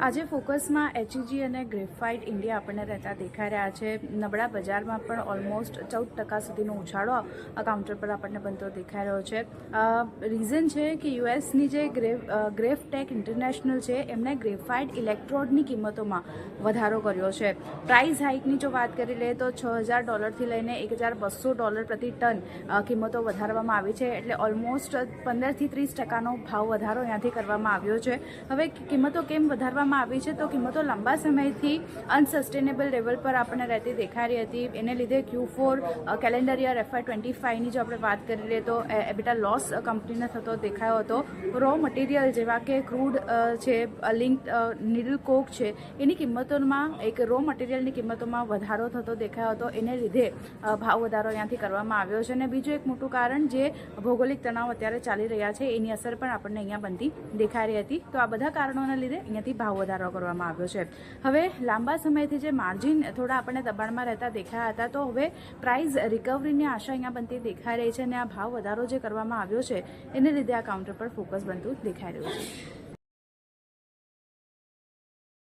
આજે ફોકસમાં HEG અને graphite India આપણને રહેતા દેખાઈ રહ્યા છે. નબળા બજારમાં પણ ઓલમોસ્ટ 14% સુધીનો ઉછાળો કાઉન્ટર પર આપણને બનતો દેખાઈ રહ્યો છે. રીઝન છે કે યુએસની જે ગ્રેફટેક ઇન્ટરનેશનલ છે એમણે ગ્રેફાઇટ ઇલેક્ટ્રોડની કિંમતોમાં વધારો કર્યો છે. પ્રાઇસ હાઇકની જો વાત કરી લઈએ તો $6,000 લઈને $1,200 પ્રતિ ટન કિંમતો વધારવામાં આવી છે. એટલે ઓલમોસ્ટ 15 થી 30% ભાવ વધારો અહીંયાથી કરવામાં આવ્યો છે. હવે કિંમતો કેમ વધારવામાં આવી છે તો કિંમતો લાંબા સમયથી અનસસ્ટેનેબલ લેવલ પર આપણને રહેતી દેખાઈ રહી હતી. એને લીધે Q4 કેલેન્ડર યર FY25ની જો આપણે વાત કરી લઈએ તો એબિટા લોસ કંપનીને થતો દેખાયો હતો. રો મટીરિયલ જેવા કે ક્રૂડ છે, લિંક નીડલ કોક છે, એની કિંમતોમાં એક રો મટીરિયલની કિંમતોમાં વધારો થતો દેખાયો હતો. એને લીધે ભાવ વધારો અહીંયાથી કરવામાં આવ્યો છે. અને બીજું એક મોટું કારણ જે ભૌગોલિક તણાવ અત્યારે ચાલી રહ્યા છે એની અસર પણ આપણને અહીંયા બનતી દેખાઈ રહી હતી. તો આ બધા કારણોના લીધે અહીંયાથી ભાવ વધારો કરવામાં આવ્યો છે. હવે લાંબા સમયથી જે માર્જિન થોડા આપણને દબાણમાં રહેતા દેખાયા હતા તો હવે પ્રાઇસ રિકવરીની આશા અહીંયા બનતી દેખાઈ રહી છે. અને આ ભાવ વધારો જે કરવામાં આવ્યો છે એને લીધે આ કાઉન્ટર પર ફોકસ બનતું દેખાઈ રહ્યું છે.